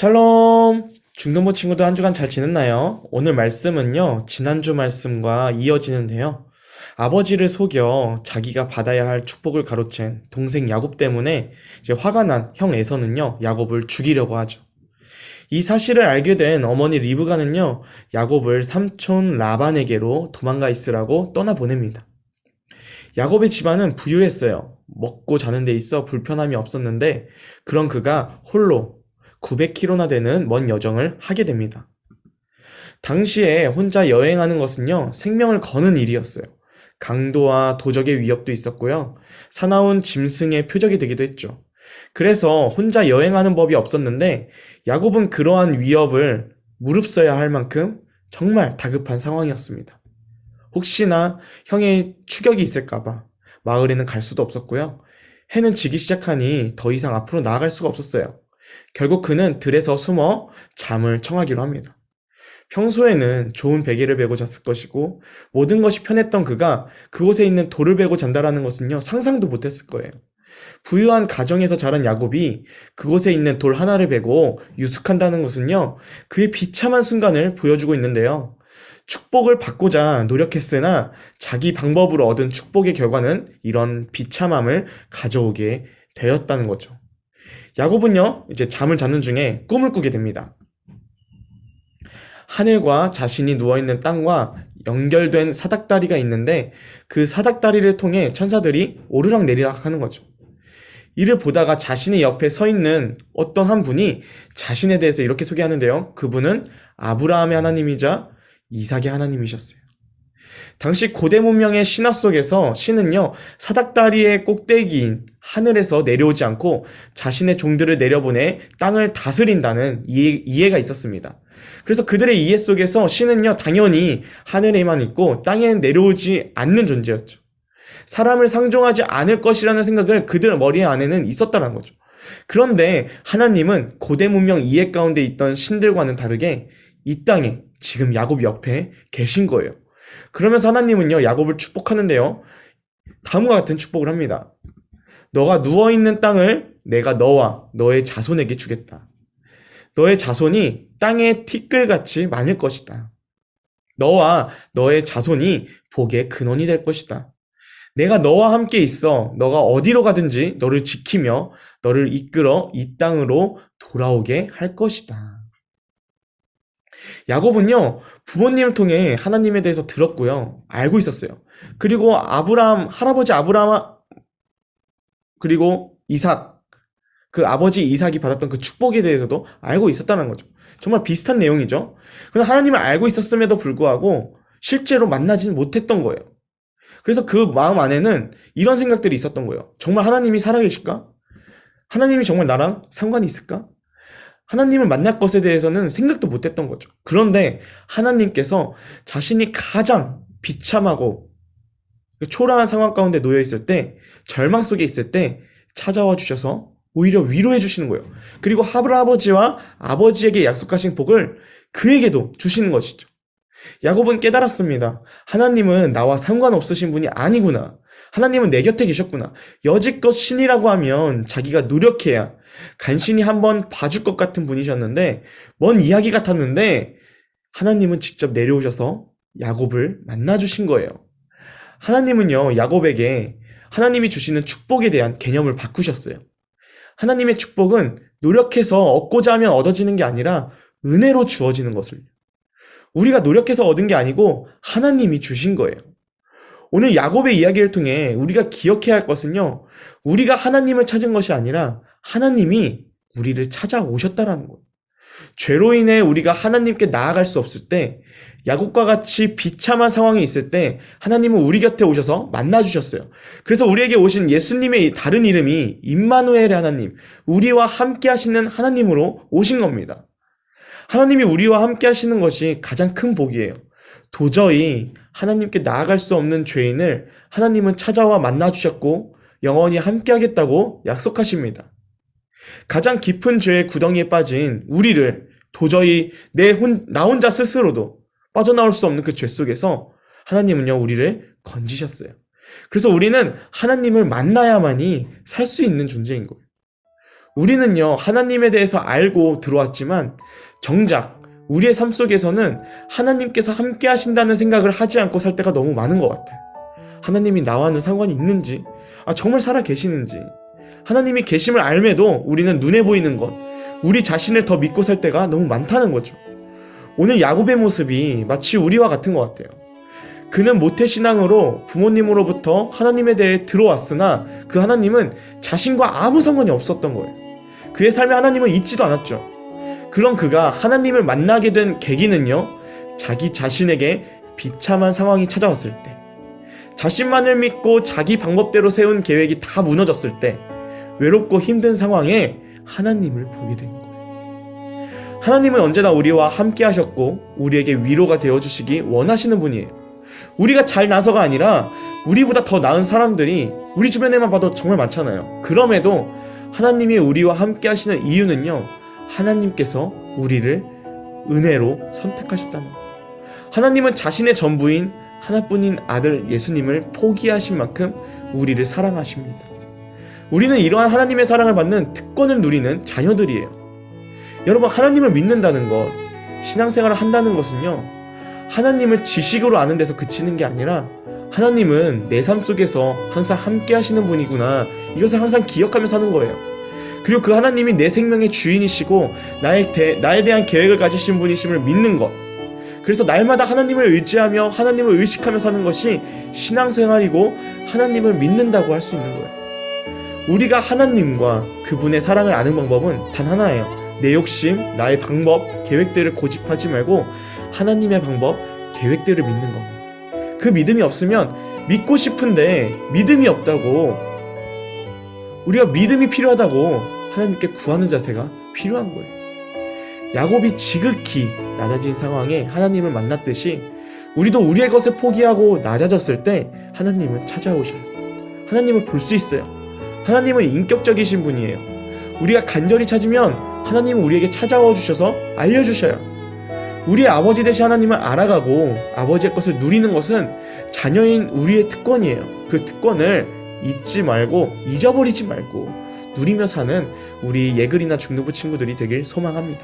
샬롬! 중동부 친구들 한 주간 잘 지냈나요? 오늘 말씀은요, 지난주 말씀과 이어지는데요. 아버지를 속여 자기가 받아야 할 축복을 가로챈 동생 야곱 때문에 이제 화가 난 형 에서는요, 야곱을 죽이려고 하죠. 이 사실을 알게 된 어머니 리브가는요, 야곱을 삼촌 라반에게로 도망가 있으라고 떠나보냅니다. 야곱의 집안은 부유했어요. 먹고 자는 데 있어 불편함이 없었는데, 그런 그가 홀로 900km나 되는 먼 여정을 하게 됩니다. 당시에 혼자 여행하는 것은요, 생명을 거는 일이었어요. 강도와 도적의 위협도 있었고요. 사나운 짐승의 표적이 되기도 했죠. 그래서 혼자 여행하는 법이 없었는데, 야곱은 그러한 위협을 무릅써야 할 만큼 정말 다급한 상황이었습니다. 혹시나 형의 추격이 있을까봐 마을에는 갈 수도 없었고요. 해는 지기 시작하니 더 이상 앞으로 나아갈 수가 없었어요. 결국 그는 들에서 숨어 잠을 청하기로 합니다. 평소에는 좋은 베개를 베고 잤을 것이고 모든 것이 편했던 그가 그곳에 있는 돌을 베고 잔다라는 것은요, 상상도 못했을 거예요. 부유한 가정에서 자란 야곱이 그곳에 있는 돌 하나를 베고 유숙한다는 것은요, 그의 비참한 순간을 보여주고 있는데요. 축복을 받고자 노력했으나 자기 방법으로 얻은 축복의 결과는 이런 비참함을 가져오게 되었다는 거죠. 야곱은요, 이제 잠을 자는 중에 꿈을 꾸게 됩니다. 하늘과 자신이 누워있는 땅과 연결된 사닥다리가 있는데 그 사닥다리를 통해 천사들이 오르락내리락 하는 거죠. 이를 보다가 자신의 옆에 서 있는 어떤 한 분이 자신에 대해서 이렇게 소개하는데요. 그분은 아브라함의 하나님이자 이삭의 하나님이셨어요. 당시 고대 문명의 신화 속에서 신은요, 사닥다리의 꼭대기인 하늘에서 내려오지 않고 자신의 종들을 내려보내 땅을 다스린다는 이해가 있었습니다. 그래서 그들의 이해 속에서 신은요, 당연히 하늘에만 있고 땅에 내려오지 않는 존재였죠. 사람을 상종하지 않을 것이라는 생각을 그들 머리 안에는 있었다는 거죠. 그런데 하나님은 고대 문명 이해 가운데 있던 신들과는 다르게 이 땅에 지금 야곱 옆에 계신 거예요. 그러면서 하나님은요, 야곱을 축복하는데요, 다음과 같은 축복을 합니다. 너가 누워있는 땅을 내가 너와 너의 자손에게 주겠다. 너의 자손이 땅의 티끌같이 많을 것이다. 너와 너의 자손이 복의 근원이 될 것이다. 내가 너와 함께 있어 너가 어디로 가든지 너를 지키며 너를 이끌어 이 땅으로 돌아오게 할 것이다. 야곱은요, 부모님을 통해 하나님에 대해서 들었고요, 알고 있었어요. 그리고 할아버지 아브라함, 그리고 이삭, 그 아버지 이삭이 받았던 그 축복에 대해서도 알고 있었다는 거죠. 정말 비슷한 내용이죠. 그런데 하나님을 알고 있었음에도 불구하고 실제로 만나지는 못했던 거예요. 그래서 그 마음 안에는 이런 생각들이 있었던 거예요. 정말 하나님이 살아계실까? 하나님이 정말 나랑 상관이 있을까? 하나님을 만날 것에 대해서는 생각도 못했던 거죠. 그런데 하나님께서 자신이 가장 비참하고 초라한 상황 가운데 놓여 있을 때, 절망 속에 있을 때 찾아와 주셔서 오히려 위로해 주시는 거예요. 그리고 할아버지와 아버지에게 약속하신 복을 그에게도 주시는 것이죠. 야곱은 깨달았습니다. 하나님은 나와 상관없으신 분이 아니구나. 하나님은 내 곁에 계셨구나. 여지껏 신이라고 하면 자기가 노력해야 간신히 한번 봐줄 것 같은 분이셨는데, 먼 이야기 같았는데 하나님은 직접 내려오셔서 야곱을 만나주신 거예요. 하나님은요, 야곱에게 하나님이 주시는 축복에 대한 개념을 바꾸셨어요. 하나님의 축복은 노력해서 얻고자 하면 얻어지는 게 아니라 은혜로 주어지는 것을, 우리가 노력해서 얻은 게 아니고 하나님이 주신 거예요. 오늘 야곱의 이야기를 통해 우리가 기억해야 할 것은요, 우리가 하나님을 찾은 것이 아니라 하나님이 우리를 찾아오셨다라는 거예요. 죄로 인해 우리가 하나님께 나아갈 수 없을 때, 야곱과 같이 비참한 상황이 있을 때 하나님은 우리 곁에 오셔서 만나주셨어요. 그래서 우리에게 오신 예수님의 다른 이름이 임마누엘의 하나님, 우리와 함께 하시는 하나님으로 오신 겁니다. 하나님이 우리와 함께 하시는 것이 가장 큰 복이에요. 도저히 하나님께 나아갈 수 없는 죄인을 하나님은 찾아와 만나주셨고 영원히 함께 하겠다고 약속하십니다. 가장 깊은 죄의 구덩이에 빠진 우리를 도저히 나 혼자 스스로도 빠져나올 수 없는 그 죄 속에서 하나님은요, 우리를 건지셨어요. 그래서 우리는 하나님을 만나야만이 살 수 있는 존재인 거예요. 우리는요, 하나님에 대해서 알고 들어왔지만 정작 우리의 삶 속에서는 하나님께서 함께 하신다는 생각을 하지 않고 살 때가 너무 많은 것 같아요. 하나님이 나와는 상관이 있는지, 정말 살아 계시는지, 하나님이 계심을 알매도 우리는 눈에 보이는 것, 우리 자신을 더 믿고 살 때가 너무 많다는 거죠. 오늘 야곱의 모습이 마치 우리와 같은 것 같아요. 그는 모태신앙으로 부모님으로부터 하나님에 대해 들어왔으나 그 하나님은 자신과 아무 상관이 없었던 거예요. 그의 삶에 하나님은 있지도 않았죠. 그런 그가 하나님을 만나게 된 계기는요, 자기 자신에게 비참한 상황이 찾아왔을 때, 자신만을 믿고 자기 방법대로 세운 계획이 다 무너졌을 때, 외롭고 힘든 상황에 하나님을 보게 된 거예요. 하나님은 언제나 우리와 함께 하셨고 우리에게 위로가 되어주시기 원하시는 분이에요. 우리가 잘 나서가 아니라 우리보다 더 나은 사람들이 우리 주변에만 봐도 정말 많잖아요. 그럼에도 하나님이 우리와 함께 하시는 이유는요, 하나님께서 우리를 은혜로 선택하셨다는 거예요. 하나님은 자신의 전부인 하나뿐인 아들 예수님을 포기하신 만큼 우리를 사랑하십니다. 우리는 이러한 하나님의 사랑을 받는 특권을 누리는 자녀들이에요. 여러분, 하나님을 믿는다는 것, 신앙생활을 한다는 것은요, 하나님을 지식으로 아는 데서 그치는 게 아니라 하나님은 내 삶 속에서 항상 함께 하시는 분이구나, 이것을 항상 기억하며 사는 거예요. 그리고 그 하나님이 내 생명의 주인이시고 나에 대한 계획을 가지신 분이심을 믿는 것, 그래서 날마다 하나님을 의지하며 하나님을 의식하며 사는 것이 신앙생활이고 하나님을 믿는다고 할 수 있는 거예요. 우리가 하나님과 그분의 사랑을 아는 방법은 단 하나예요. 내 욕심, 나의 방법, 계획들을 고집하지 말고 하나님의 방법, 계획들을 믿는 겁니다. 그 믿음이 없으면 믿고 싶은데 믿음이 없다고, 우리가 믿음이 필요하다고 하나님께 구하는 자세가 필요한 거예요. 야곱이 지극히 낮아진 상황에 하나님을 만났듯이 우리도 우리의 것을 포기하고 낮아졌을 때 하나님은 찾아오셔요. 하나님을 볼 수 있어요. 하나님은 인격적이신 분이에요. 우리가 간절히 찾으면 하나님은 우리에게 찾아와 주셔서 알려주셔요. 우리의 아버지 되신 하나님을 알아가고 아버지의 것을 누리는 것은 자녀인 우리의 특권이에요. 그 특권을 잊지 말고 잊어버리지 말고 누리며 사는 우리 예글이나 중등부 친구들이 되길 소망합니다.